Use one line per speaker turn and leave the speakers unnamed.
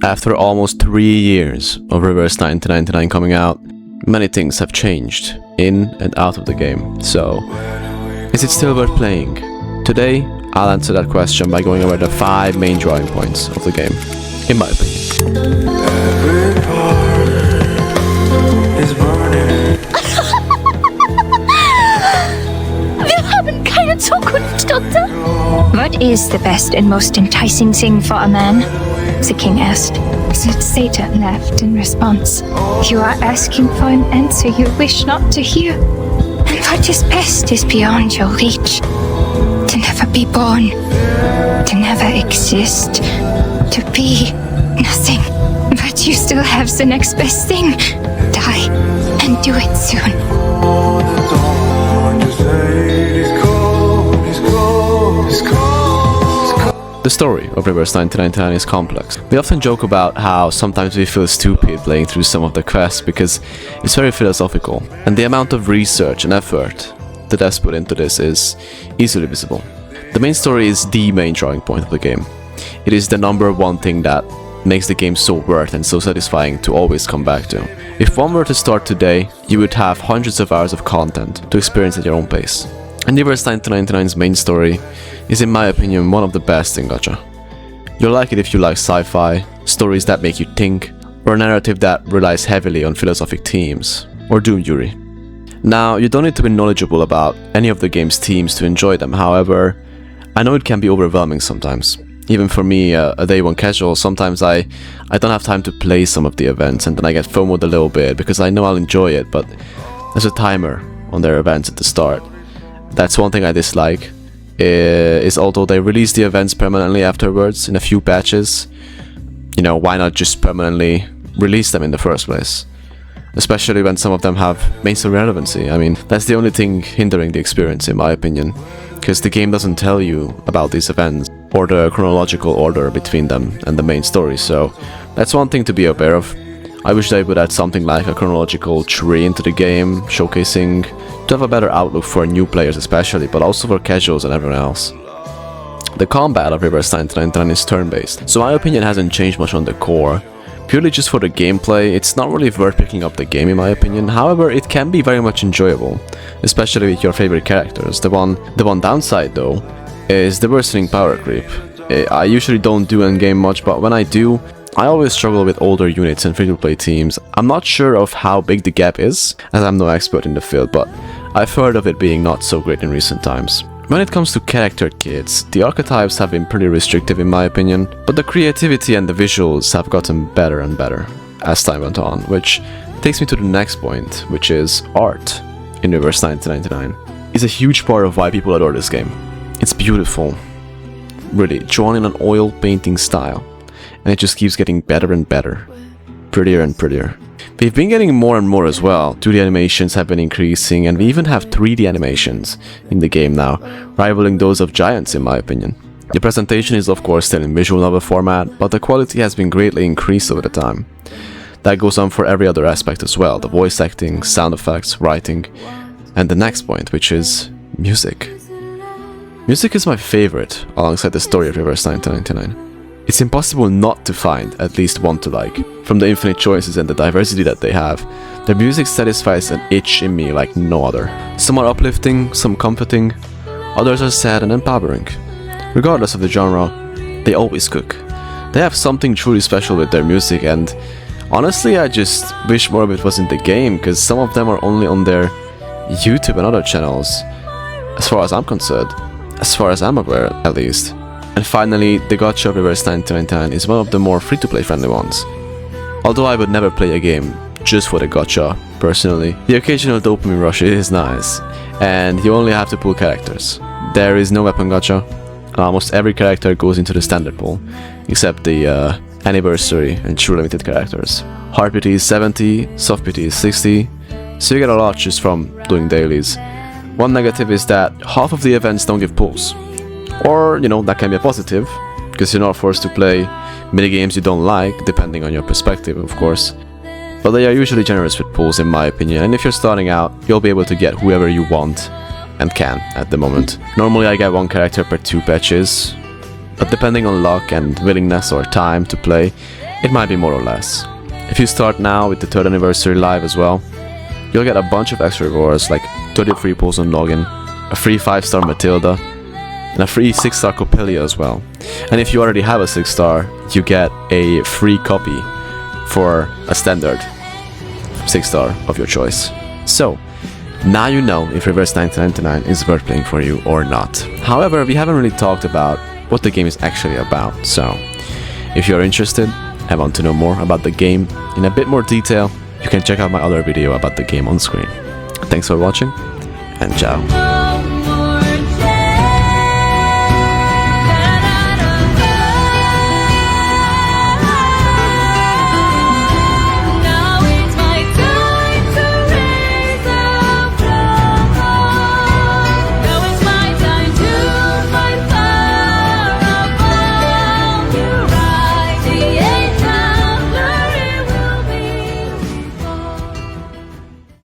After almost 3 years of Reverse 1999 coming out, many things have changed in and out of the game. So, is it still worth playing? Today, I'll answer that question by going over the 5 main drawing points of the game, in my opinion.
Every part is burning.
Wir haben keine Zukunft, Doktor. What is the best and most enticing thing for a man? The king asked. Satan laughed in response. You are asking for an answer you wish not to hear. And what is best is beyond your reach. To never be born. To never exist. To be nothing. But you still have the next best thing. Die. And do it soon.
The story of Reverse 1999 is complex. We often joke about how sometimes we feel stupid playing through some of the quests because it's very philosophical, and the amount of research and effort that has put into this is easily visible. The main story is the main drawing point of the game. It is the number one thing that makes the game so worth and so satisfying to always come back to. If one were to start today, you would have hundreds of hours of content to experience at your own pace. And Reverse 1999's main story is, in my opinion, one of the best in gacha. You'll like it if you like sci-fi, stories that make you think, or a narrative that relies heavily on philosophic themes, or Doom Yuri. Now, you don't need to be knowledgeable about any of the game's themes to enjoy them, however, I know it can be overwhelming sometimes. Even for me, a day one casual, sometimes I don't have time to play some of the events, and then I get FOMO'd a little bit because I know I'll enjoy it, but there's a timer on their events at the start. That's one thing I dislike, is although they release the events permanently afterwards in a few patches, you know, why not just permanently release them in the first place? Especially when some of them have mainstream relevancy. I mean, that's the only thing hindering the experience, in my opinion, because the game doesn't tell you about these events or the chronological order between them and the main story, so that's one thing to be aware of. I wish they would add something like a chronological tree into the game, showcasing to have a better outlook for new players especially, but also for casuals and everyone else. The combat of Reverse 1999 is turn-based, so my opinion hasn't changed much on the core. Purely just for the gameplay, it's not really worth picking up the game in my opinion, however it can be very much enjoyable, especially with your favorite characters. The one downside though, is the worsening power creep. I usually don't do endgame much, but when I do, I always struggle with older units and free-to-play teams. I'm not sure of how big the gap is, as I'm no expert in the field, but I've heard of it being not so great in recent times. When it comes to character kits, the archetypes have been pretty restrictive in my opinion, but the creativity and the visuals have gotten better and better as time went on, which takes me to the next point, which is art in Reverse 1999. It's a huge part of why people adore this game. It's beautiful, really, drawn in an oil painting style. And it just keeps getting better and better, prettier and prettier. We've been getting more and more as well. 2D animations have been increasing, and we even have 3D animations in the game now, rivaling those of Giants in my opinion. The presentation is of course still in visual novel format, but the quality has been greatly increased over the time. That goes on for every other aspect as well, the voice acting, sound effects, writing, and the next point, which is music. Music is my favorite, alongside the story of Reverse 1999. It's impossible not to find at least one to like. From the infinite choices and the diversity that they have, their music satisfies an itch in me like no other. Some are uplifting, some comforting, others are sad and empowering. Regardless of the genre, they always cook. They have something truly special with their music, and honestly I just wish more of it was in the game, because some of them are only on their YouTube and other channels, as far as I'm concerned, as far as I'm aware at least. And finally, the gacha of Reverse 1999 is one of the more free-to-play friendly ones. Although I would never play a game just for the gacha, personally, the occasional dopamine rush is nice, and you only have to pull characters. There is no weapon gacha, and almost every character goes into the standard pool, except the anniversary and true limited characters. Hard PT is 70, soft PT is 60, so you get a lot just from doing dailies. One negative is that half of the events don't give pulls. Or, you know, that can be a positive, because you're not forced to play minigames you don't like, depending on your perspective, of course. But they are usually generous with pulls in my opinion, and if you're starting out, you'll be able to get whoever you want, and can, at the moment. Normally I get one character per 2 patches, but depending on luck and willingness or time to play, it might be more or less. If you start now with the 3rd anniversary live as well, you'll get a bunch of extra rewards like 30 free pulls on login, a free 5-star Matilda, and a free 6-star Coppelia as well. And if you already have a 6-star, you get a free copy for a standard 6-star of your choice. So, now you know if Reverse 1999 is worth playing for you or not. However, we haven't really talked about what the game is actually about, so if you're interested and want to know more about the game in a bit more detail, you can check out my other video about the game on screen. Thanks for watching, and ciao.